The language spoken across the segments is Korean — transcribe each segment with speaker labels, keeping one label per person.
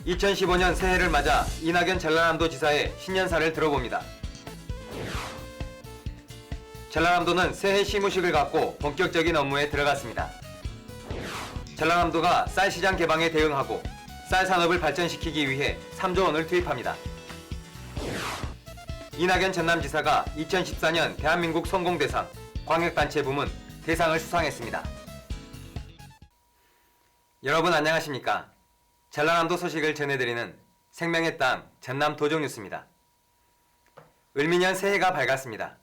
Speaker 1: 2015년 새해를 맞아 이낙연 전라남도 지사의 신년사를 들어봅니다. 전라남도는 새해 시무식을 갖고 본격적인 업무에 들어갔습니다. 전라남도가 쌀 시장 개방에 대응하고 쌀 산업을 발전시키기 위해 3조 원을 투입합니다. 이낙연 전남지사가 2014년 대한민국 성공대상 광역단체 부문 대상을 수상했습니다. 여러분 안녕하십니까? 전라남도 소식을 전해드리는 생명의 땅 전남 도정뉴스입니다. 을미년 새해가 밝았습니다.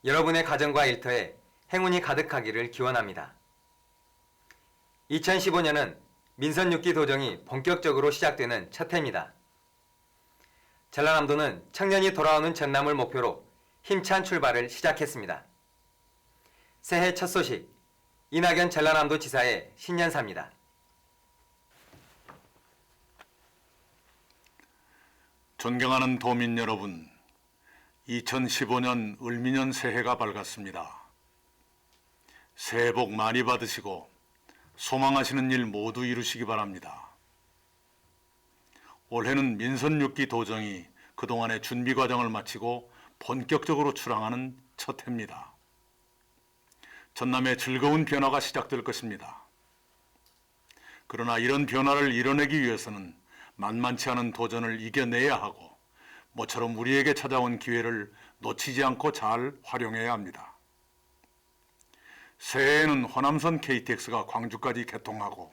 Speaker 1: 여러분의 가정과 일터에 행운이 가득하기를 기원합니다. 2015년은 민선 6기 도정이 본격적으로 시작되는 첫 해입니다. 전라남도는 청년이 돌아오는 전남을 목표로 힘찬 출발을 시작했습니다. 새해 첫 소식, 이낙연 전라남도 지사의 신년사입니다.
Speaker 2: 존경하는 도민 여러분, 2015년 을미년 새해가 밝았습니다. 새해 복 많이 받으시고 소망하시는 일 모두 이루시기 바랍니다. 올해는 민선 6기 도정이 그동안의 준비 과정을 마치고 본격적으로 출항하는 첫 해입니다. 전남의 즐거운 변화가 시작될 것입니다. 그러나 이런 변화를 이뤄내기 위해서는 만만치 않은 도전을 이겨내야 하고 모처럼 우리에게 찾아온 기회를 놓치지 않고 잘 활용해야 합니다. 새해에는 호남선 KTX가 광주까지 개통하고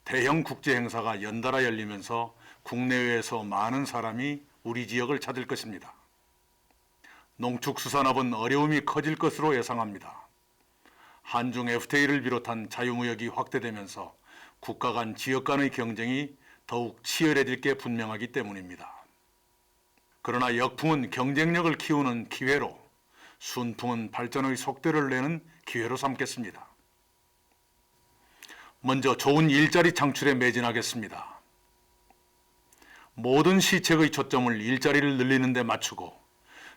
Speaker 2: 대형 국제 행사가 연달아 열리면서 국내외에서 많은 사람이 우리 지역을 찾을 것입니다. 농축수산업은 어려움이 커질 것으로 예상합니다. 한중 FTA를 비롯한 자유무역이 확대되면서 국가 간 지역 간의 경쟁이 더욱 치열해질 게 분명하기 때문입니다. 그러나 역풍은 경쟁력을 키우는 기회로, 순풍은 발전의 속도를 내는 기회로 삼겠습니다. 먼저 좋은 일자리 창출에 매진하겠습니다. 모든 시책의 초점을 일자리를 늘리는 데 맞추고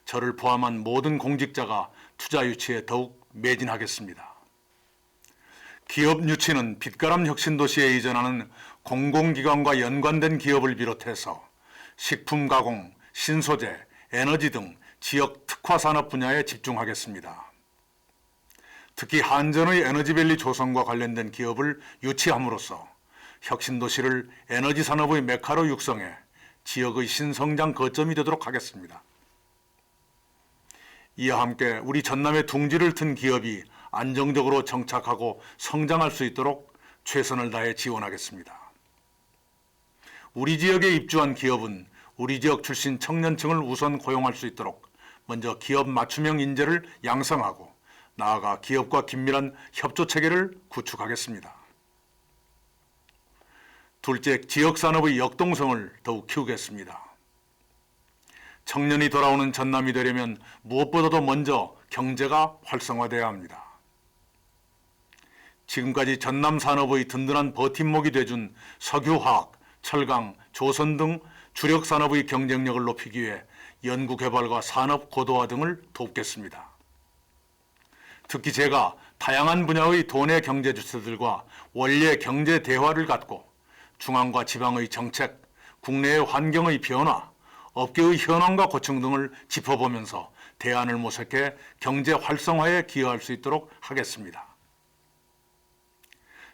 Speaker 2: 저를 포함한 모든 공직자가 투자 유치에 더욱 매진하겠습니다. 기업 유치는 빛가람 혁신도시에 이전하는 공공기관과 연관된 기업을 비롯해서 식품 가공, 신소재, 에너지 등 지역 특화 산업 분야에 집중하겠습니다. 특히 한전의 에너지밸리 조성과 관련된 기업을 유치함으로써 혁신도시를 에너지 산업의 메카로 육성해 지역의 신성장 거점이 되도록 하겠습니다. 이와 함께 우리 전남의 둥지를 튼 기업이 안정적으로 정착하고 성장할 수 있도록 최선을 다해 지원하겠습니다. 우리 지역에 입주한 기업은 우리 지역 출신 청년층을 우선 고용할 수 있도록 먼저 기업 맞춤형 인재를 양성하고 나아가 기업과 긴밀한 협조 체계를 구축하겠습니다. 둘째, 지역 산업의 역동성을 더욱 키우겠습니다. 청년이 돌아오는 전남이 되려면 무엇보다도 먼저 경제가 활성화돼야 합니다. 지금까지 전남 산업의 든든한 버팀목이 돼준 석유화학, 철강, 조선 등 주력 산업의 경쟁력을 높이기 위해 연구개발과 산업 고도화 등을 돕겠습니다. 특히 제가 다양한 분야의 도내 경제 주체들과 원래 경제 대화를 갖고 중앙과 지방의 정책, 국내의 환경의 변화, 업계의 현황과 고충 등을 짚어보면서 대안을 모색해 경제 활성화에 기여할 수 있도록 하겠습니다.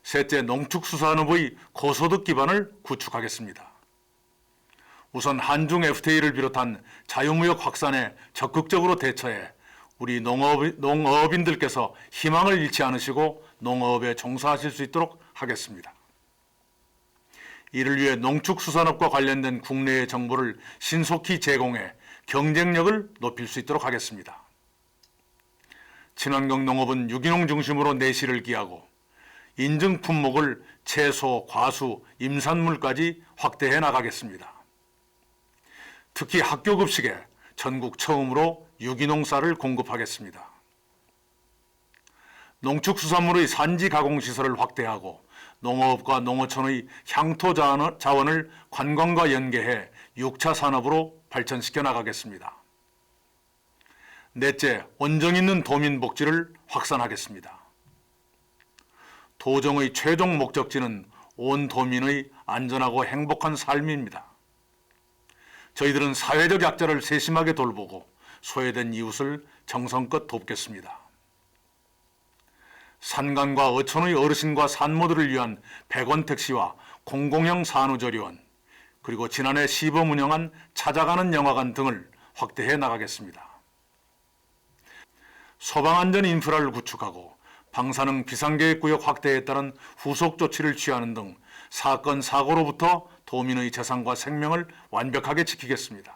Speaker 2: 셋째, 농축수산업의 고소득 기반을 구축하겠습니다. 우선 한중 FTA를 비롯한 자유무역 확산에 적극적으로 대처해 우리 농업인들께서 희망을 잃지 않으시고 농업에 종사하실 수 있도록 하겠습니다. 이를 위해 농축수산업과 관련된 국내의 정보를 신속히 제공해 경쟁력을 높일 수 있도록 하겠습니다. 친환경 농업은 유기농 중심으로 내실을 기하고 인증 품목을 채소, 과수, 임산물까지 확대해 나가겠습니다. 특히 학교 급식에 전국 처음으로 유기농 쌀을 공급하겠습니다. 농축수산물의 산지 가공 시설을 확대하고 농업과 농어촌의 향토 자원을 관광과 연계해 6차 산업으로 발전시켜 나가겠습니다. 넷째, 온정 있는 도민 복지를 확산하겠습니다. 도정의 최종 목적지는 온 도민의 안전하고 행복한 삶입니다. 저희들은 사회적 약자를 세심하게 돌보고 소외된 이웃을 정성껏 돕겠습니다. 산간과 어촌의 어르신과 산모들을 위한 100원 택시와 공공형 산후조리원, 그리고 지난해 시범 운영한 찾아가는 영화관 등을 확대해 나가겠습니다. 소방안전 인프라를 구축하고 방사능 비상계획구역 확대에 따른 후속 조치를 취하는 등 사건, 사고로부터 도민의 재산과 생명을 완벽하게 지키겠습니다.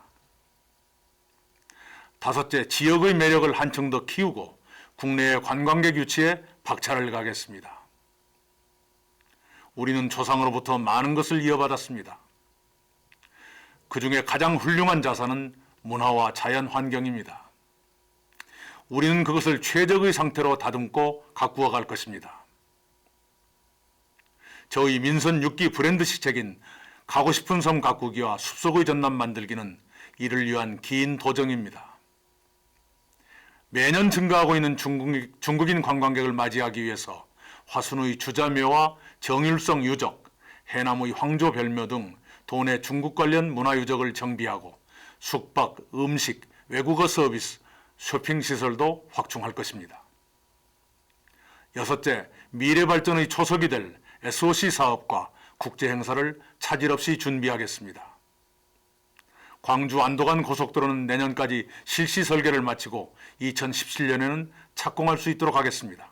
Speaker 2: 다섯째, 지역의 매력을 한층 더 키우고 국내의 관광객 유치에 박차를 가겠습니다. 우리는 조상으로부터 많은 것을 이어받았습니다. 그 중에 가장 훌륭한 자산은 문화와 자연 환경입니다. 우리는 그것을 최적의 상태로 다듬고 가꾸어 갈 것입니다. 저희 민선 6기 브랜드 시책인 가고 싶은 섬 가꾸기와 숲속의 전남 만들기는 이를 위한 긴 도정입니다. 매년 증가하고 있는 중국인 관광객을 맞이하기 위해서 화순의 주자묘와 정일성 유적, 해남의 황조별묘 등 도내 중국 관련 문화유적을 정비하고 숙박, 음식, 외국어 서비스, 쇼핑시설도 확충할 것입니다. 여섯째, 미래발전의 초석이 될 SOC 사업과 국제행사를 차질 없이 준비하겠습니다. 광주 안도간 고속도로는 내년까지 실시 설계를 마치고 2017년에는 착공할 수 있도록 하겠습니다.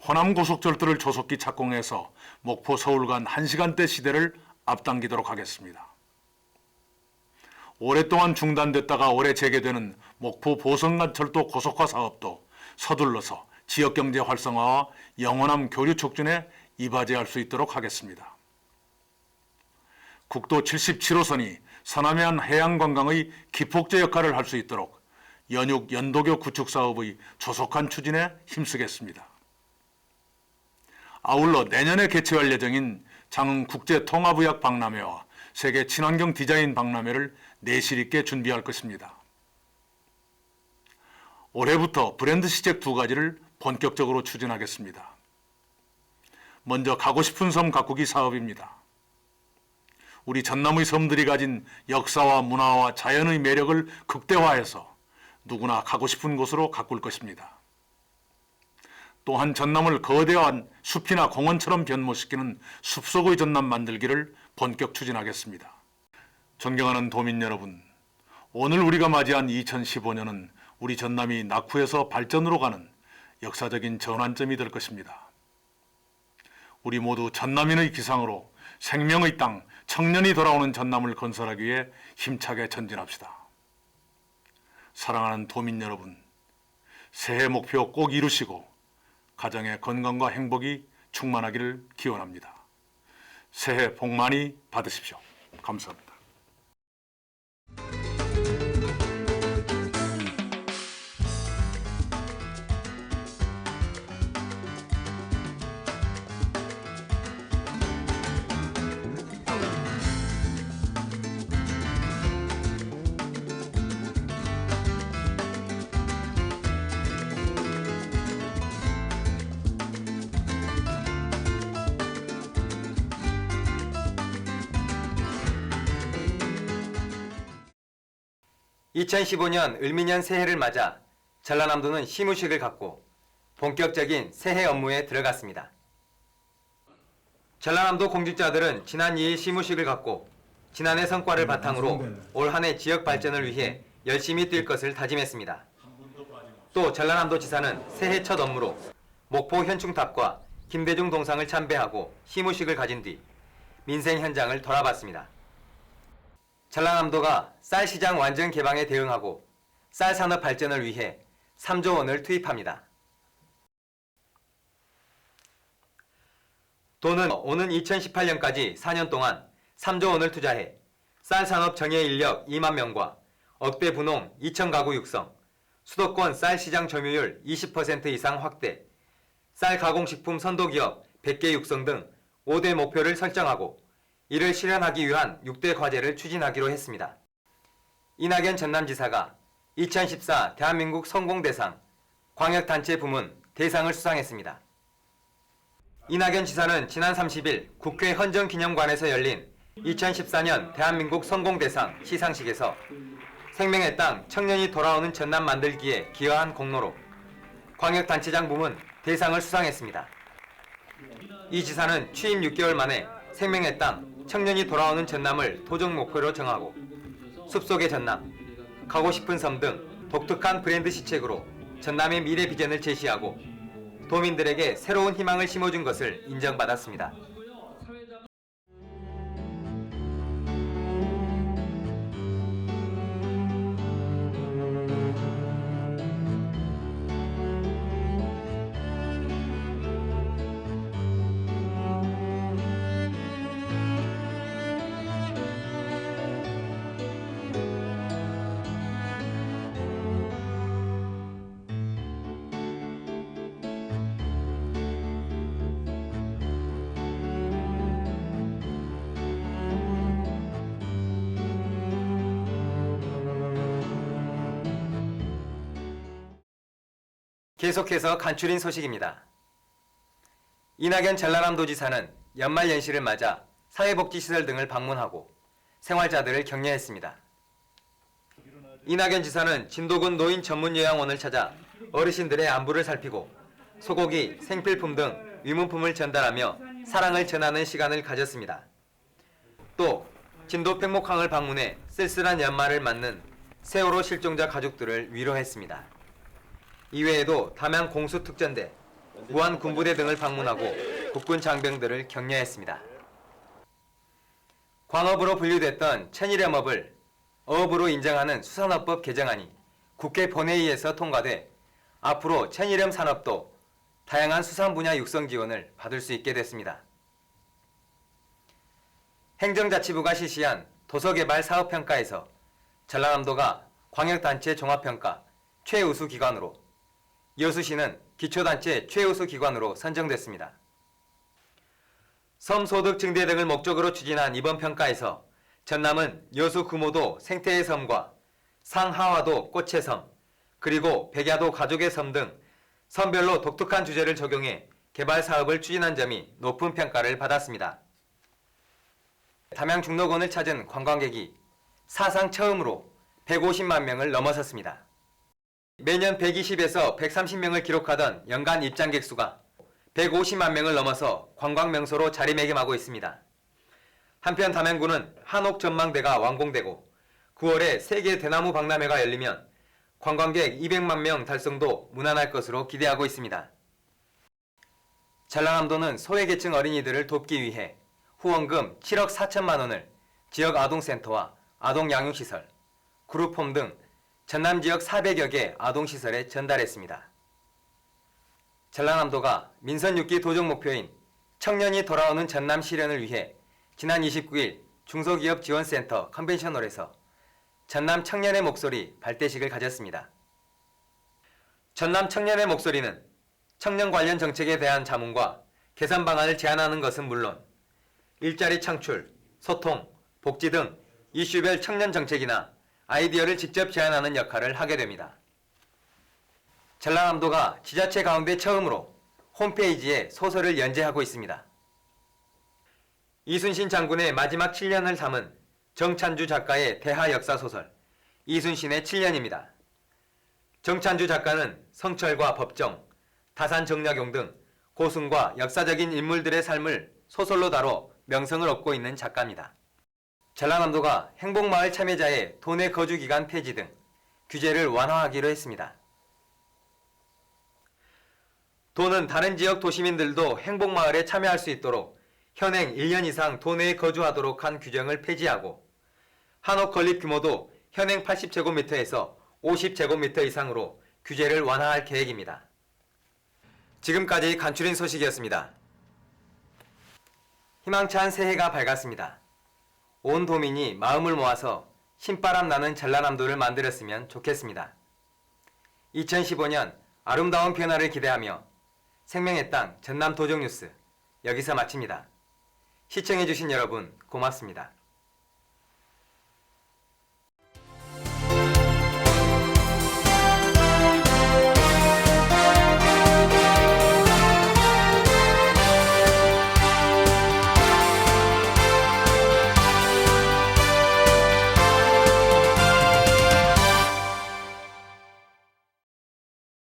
Speaker 2: 호남 고속철도를 조속히 착공해서 목포 서울 간 1시간대 시대를 앞당기도록 하겠습니다. 오랫동안 중단됐다가 올해 재개되는 목포 보성간철도 고속화 사업도 서둘러서 지역경제 활성화와 영호남 교류 촉진에 이바지할 수 있도록 하겠습니다. 국도 77호선이 서남해안 해양관광의 기폭제 역할을 할 수 있도록 연육 연도교 구축 사업의 조속한 추진에 힘쓰겠습니다. 아울러 내년에 개최할 예정인 장흥 국제통합의학 박람회와 세계 친환경 디자인 박람회를 내실 있게 준비할 것입니다. 올해부터 브랜드 시책 2가지를 본격적으로 추진하겠습니다. 먼저 가고 싶은 섬 가꾸기 사업입니다. 우리 전남의 섬들이 가진 역사와 문화와 자연의 매력을 극대화해서 누구나 가고 싶은 곳으로 가꿀 것입니다. 또한 전남을 거대한 숲이나 공원처럼 변모시키는 숲속의 전남 만들기를 본격 추진하겠습니다. 존경하는 도민 여러분, 오늘 우리가 맞이한 2015년은 우리 전남이 낙후에서 발전으로 가는 역사적인 전환점이 될 것입니다. 우리 모두 전남인의 기상으로 생명의 땅, 청년이 돌아오는 전남을 건설하기 위해 힘차게 전진합시다. 사랑하는 도민 여러분, 새해 목표 꼭 이루시고 가정의 건강과 행복이 충만하기를 기원합니다. 새해 복 많이 받으십시오. 감사합니다.
Speaker 1: 2015년 을미년 새해를 맞아 전라남도는 시무식을 갖고 본격적인 새해 업무에 들어갔습니다. 전라남도 공직자들은 지난 2일 시무식을 갖고 지난해 성과를 바탕으로 올 한 해 지역 발전을 위해 열심히 뛸 것을 다짐했습니다. 또 전라남도 지사는 새해 첫 업무로 목포 현충탑과 김대중 동상을 참배하고 시무식을 가진 뒤 민생 현장을 돌아봤습니다. 전라남도가 쌀시장 완전 개방에 대응하고 쌀 산업 발전을 위해 3조 원을 투입합니다. 도는 오는 2018년까지 4년 동안 3조 원을 투자해 쌀 산업 정예 인력 2만 명과 억대 분홍 2천 가구 육성, 수도권 쌀 시장 점유율 20% 이상 확대, 쌀 가공식품 선도기업 100개 육성 등 5대 목표를 설정하고 이를 실현하기 위한 6대 과제를 추진하기로 했습니다. 이낙연 전남지사가 2014 대한민국 성공대상 광역단체 부문 대상을 수상했습니다. 이낙연 지사는 지난 30일 국회 헌정기념관에서 열린 2014년 대한민국 성공대상 시상식에서 생명의 땅 청년이 돌아오는 전남 만들기에 기여한 공로로 광역단체장 부문 대상을 수상했습니다. 이 지사는 취임 6개월 만에 생명의 땅 청년이 돌아오는 전남을 도정 목표로 정하고 숲속의 전남, 가고 싶은 섬 등 독특한 브랜드 시책으로 전남의 미래 비전을 제시하고 도민들에게 새로운 희망을 심어준 것을 인정받았습니다. 계속해서 간추린 소식입니다. 이낙연 전라남도지사는 연말연시를 맞아 사회복지시설 등을 방문하고 생활자들을 격려했습니다. 이낙연 지사는 진도군 노인 전문요양원을 찾아 어르신들의 안부를 살피고 소고기, 생필품 등 위문품을 전달하며 사랑을 전하는 시간을 가졌습니다. 또 진도 백목항을 방문해 쓸쓸한 연말을 맞는 세월호 실종자 가족들을 위로했습니다. 이외에도 담양 공수특전대, 무안군부대 등을 방문하고 국군 장병들을 격려했습니다. 광업으로 분류됐던 천일염업을 어업으로 인정하는 수산업법 개정안이 국회 본회의에서 통과돼 앞으로 천일염 산업도 다양한 수산 분야 육성 지원을 받을 수 있게 됐습니다. 행정자치부가 실시한 도서개발 사업평가에서 전라남도가 광역단체 종합평가 최우수 기관으로, 여수시는 기초단체 최우수 기관으로 선정됐습니다. 섬소득 증대 등을 목적으로 추진한 이번 평가에서 전남은 여수 구모도 생태의 섬과 상하와도 꽃의 섬, 그리고 백야도 가족의 섬 등 섬별로 독특한 주제를 적용해 개발 사업을 추진한 점이 높은 평가를 받았습니다. 담양 중록원을 찾은 관광객이 사상 처음으로 150만 명을 넘어섰습니다. 매년 120에서 130명을 기록하던 연간 입장객 수가 150만 명을 넘어서 관광 명소로 자리매김하고 있습니다. 한편 담양군은 한옥 전망대가 완공되고 9월에 세계 대나무 박람회가 열리면 관광객 200만 명 달성도 무난할 것으로 기대하고 있습니다. 전라남도는 소외계층 어린이들을 돕기 위해 후원금 7억 4천만 원을 지역 아동센터와 아동양육시설, 그룹홈 등 전남 지역 400여 개 아동시설에 전달했습니다. 전라남도가 민선 6기 도정 목표인 청년이 돌아오는 전남 실현을 위해 지난 29일 중소기업지원센터 컨벤션홀에서 전남 청년의 목소리 발대식을 가졌습니다. 전남 청년의 목소리는 청년 관련 정책에 대한 자문과 개선 방안을 제안하는 것은 물론 일자리 창출, 소통, 복지 등 이슈별 청년 정책이나 아이디어를 직접 제안하는 역할을 하게 됩니다. 전라남도가 지자체 가운데 처음으로 홈페이지에 소설을 연재하고 있습니다. 이순신 장군의 마지막 7년을 담은 정찬주 작가의 대하 역사소설 이순신의 7년입니다. 정찬주 작가는 성철과 법정, 다산정약용 등 고승과 역사적인 인물들의 삶을 소설로 다뤄 명성을 얻고 있는 작가입니다. 전라남도가 행복마을 참여자의 도내 거주기간 폐지 등 규제를 완화하기로 했습니다. 도는 다른 지역 도시민들도 행복마을에 참여할 수 있도록 현행 1년 이상 도내에 거주하도록 한 규정을 폐지하고 한옥 건립 규모도 현행 80제곱미터에서 50제곱미터 이상으로 규제를 완화할 계획입니다. 지금까지 간추린 소식이었습니다. 희망찬 새해가 밝았습니다. 온 도민이 마음을 모아서 신바람 나는 전라남도를 만들었으면 좋겠습니다. 2015년 아름다운 변화를 기대하며 생명의 땅 전남 도정뉴스 여기서 마칩니다. 시청해주신 여러분 고맙습니다.